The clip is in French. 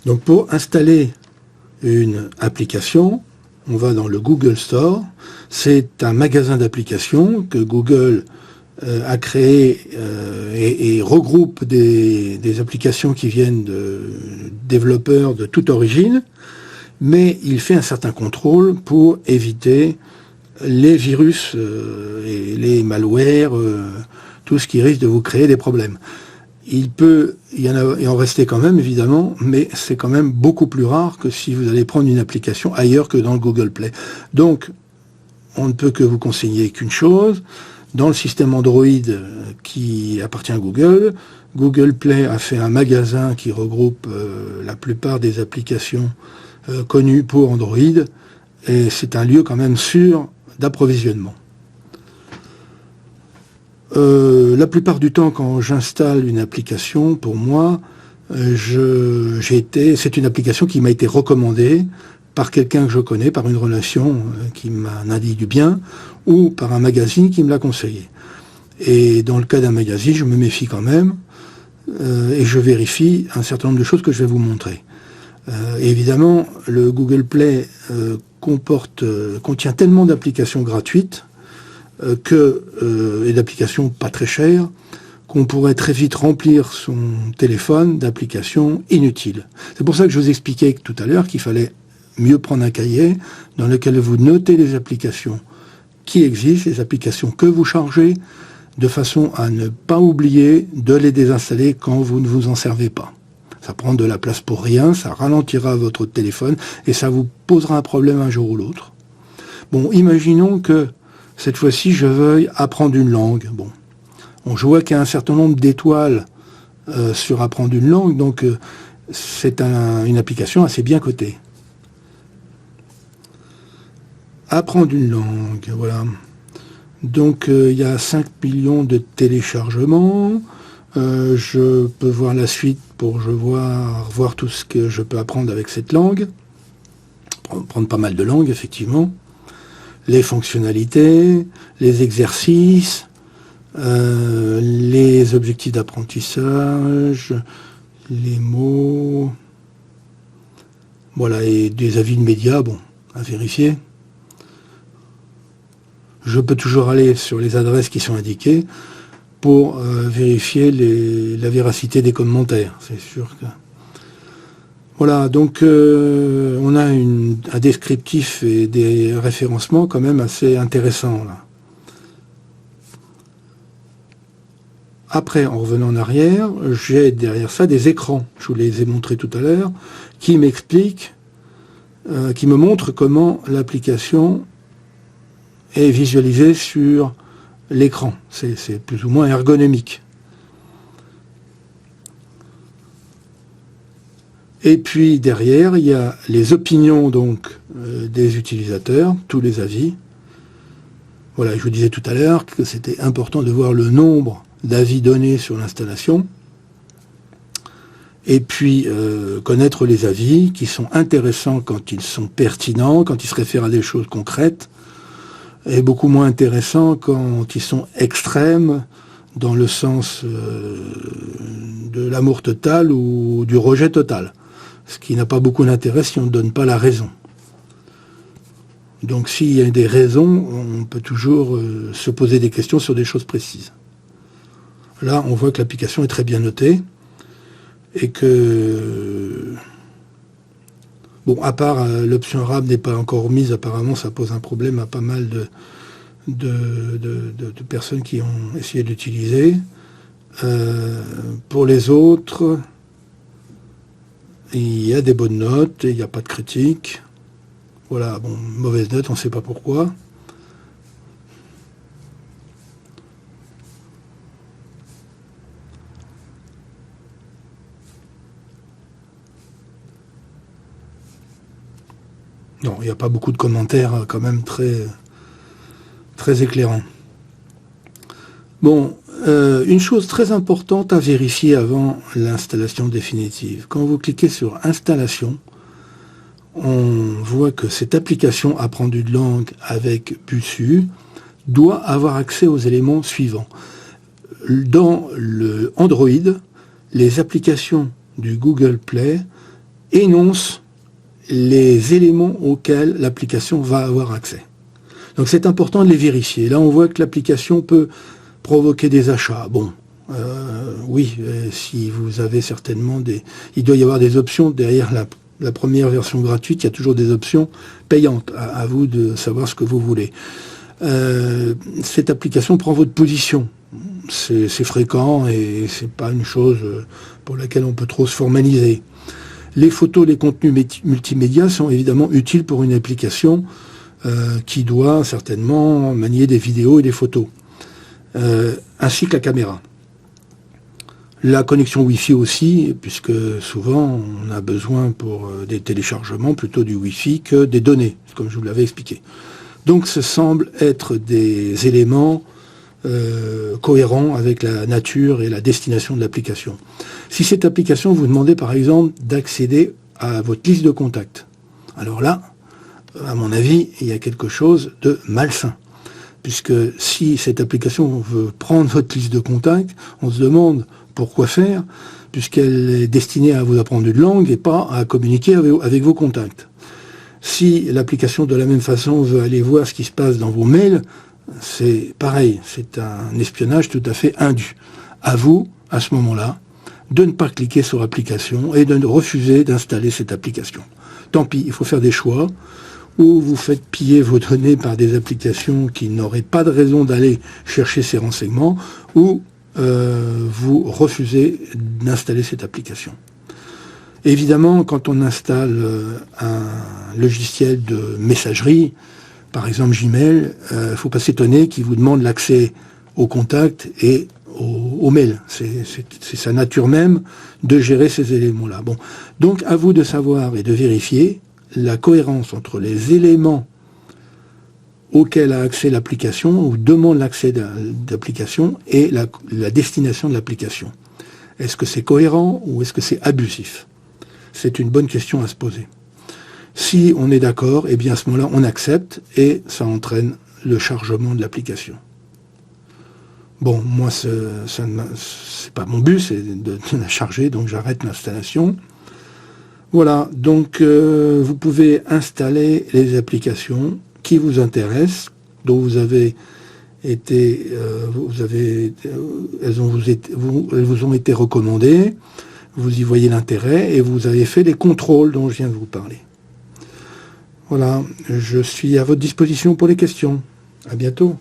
Donc pour installer une application, on va dans le Google Store. C'est un magasin d'applications que Google a créé et regroupe des applications qui viennent de développeurs de toute origine, mais il fait un certain contrôle pour éviter les virus et les malwares, tout ce qui risque de vous créer des problèmes. Il peut y en rester quand même, évidemment, mais c'est quand même beaucoup plus rare que si vous allez prendre une application ailleurs que dans le Google Play. Donc, on ne peut que vous conseiller qu'une chose. Dans le système Android qui appartient à Google, Google Play a fait un magasin qui regroupe la plupart des applications connues pour Android, et c'est un lieu quand même sûr d'approvisionnement. La plupart du temps, quand j'installe une application, pour moi, c'est une application qui m'a été recommandée par quelqu'un que je connais, par une relation qui m'a dit du bien, ou par un magazine qui me l'a conseillé. Et dans le cas d'un magazine, je me méfie quand même, et je vérifie un certain nombre de choses que je vais vous montrer. Évidemment, le Google Play contient tellement d'applications gratuites et d'applications pas très chères, qu'on pourrait très vite remplir son téléphone d'applications inutiles. C'est pour ça que je vous expliquais tout à l'heure qu'il fallait mieux prendre un cahier dans lequel vous notez les applications qui existent, les applications que vous chargez, de façon à ne pas oublier de les désinstaller quand vous ne vous en servez pas. Ça prend de la place pour rien, ça ralentira votre téléphone et ça vous posera un problème un jour ou l'autre. Bon, imaginons que cette fois-ci je veuille apprendre une langue. Bon, je vois qu'il y a un certain nombre d'étoiles sur apprendre une langue, donc c'est une application assez bien cotée. Apprendre une langue, voilà. Donc il y a 5 millions de téléchargements. Je peux voir la suite pour voir tout ce que je peux apprendre avec cette langue. Prendre pas mal de langues, effectivement. Les fonctionnalités, les exercices, les objectifs d'apprentissage, les mots. Voilà, et des avis de médias, bon, à vérifier. Je peux toujours aller sur les adresses qui sont indiquées pour vérifier la véracité des commentaires. C'est sûr que... Voilà, donc on a un descriptif et des référencements quand même assez intéressants, là. Après, en revenant en arrière, j'ai derrière ça des écrans, je vous les ai montrés tout à l'heure, qui m'expliquent, qui me montrent comment l'application est visualisée sur l'écran. C'est plus ou moins ergonomique. Et puis derrière, il y a les opinions donc des utilisateurs, tous les avis. Voilà, je vous disais tout à l'heure que c'était important de voir le nombre d'avis donnés sur l'installation. Et puis connaître les avis qui sont intéressants quand ils sont pertinents, quand ils se réfèrent à des choses concrètes, et beaucoup moins intéressants quand ils sont extrêmes dans le sens de l'amour total ou du rejet total. Ce qui n'a pas beaucoup d'intérêt si on ne donne pas la raison. Donc s'il y a des raisons, on peut toujours se poser des questions sur des choses précises. Là, on voit que l'application est très bien notée et que... Bon, à part l'option arabe n'est pas encore mise, apparemment ça pose un problème à pas mal de personnes qui ont essayé de l'utiliser. Pour les autres, il y a des bonnes notes et il n'y a pas de critique. Voilà, bon, mauvaise note, on ne sait pas pourquoi. Non, il n'y a pas beaucoup de commentaires quand même très éclairants. Bon, une chose très importante à vérifier avant l'installation définitive. Quand vous cliquez sur Installation, on voit que cette application Apprendre une langue avec Busuu doit avoir accès aux éléments suivants. Dans le Android, les applications du Google Play énonce les éléments auxquels l'application va avoir accès. Donc c'est important de les vérifier. Là, on voit que l'application peut provoquer des achats. Bon, oui, si vous avez certainement des... Il doit y avoir des options derrière la première version gratuite, il y a toujours des options payantes. À vous de savoir ce que vous voulez. Cette application prend votre position. C'est fréquent et c'est pas une chose pour laquelle on peut trop se formaliser. Les photos, les contenus multimédia sont évidemment utiles pour une application qui doit certainement manier des vidéos et des photos, ainsi que la caméra. La connexion Wi-Fi aussi, puisque souvent on a besoin pour des téléchargements plutôt du Wi-Fi que des données, comme je vous l'avais expliqué. Donc ce semble être des éléments cohérents avec la nature et la destination de l'application. Si cette application vous demandait par exemple d'accéder à votre liste de contacts, alors là, à mon avis, il y a quelque chose de malsain. Puisque si cette application veut prendre votre liste de contacts, on se demande pourquoi faire, puisqu'elle est destinée à vous apprendre une langue et pas à communiquer avec vos contacts. Si l'application de la même façon veut aller voir ce qui se passe dans vos mails, c'est pareil, c'est un espionnage tout à fait indu. À vous, à ce moment-là, de ne pas cliquer sur l'application et de refuser d'installer cette application. Tant pis, il faut faire des choix, ou vous faites piller vos données par des applications qui n'auraient pas de raison d'aller chercher ces renseignements, ou vous refusez d'installer cette application. Évidemment, quand on installe un logiciel de messagerie, par exemple Gmail, il ne faut pas s'étonner qu'il vous demande l'accès aux contacts et aux mails. C'est sa nature même de gérer ces éléments-là. Bon. Donc, à vous de savoir et de vérifier la cohérence entre les éléments auxquels a accès l'application, ou demande l'accès d'application, et la destination de l'application. Est-ce que c'est cohérent ou est-ce que c'est abusif? C'est une bonne question à se poser. Si on est d'accord, eh bien à ce moment-là, on accepte et ça entraîne le chargement de l'application. Bon, moi, c'est pas mon but, c'est de la charger, donc j'arrête l'installation. Voilà, donc vous pouvez installer les applications qui vous intéressent, dont elles vous ont été recommandées, vous y voyez l'intérêt et vous avez fait les contrôles dont je viens de vous parler. Voilà, je suis à votre disposition pour les questions. À bientôt.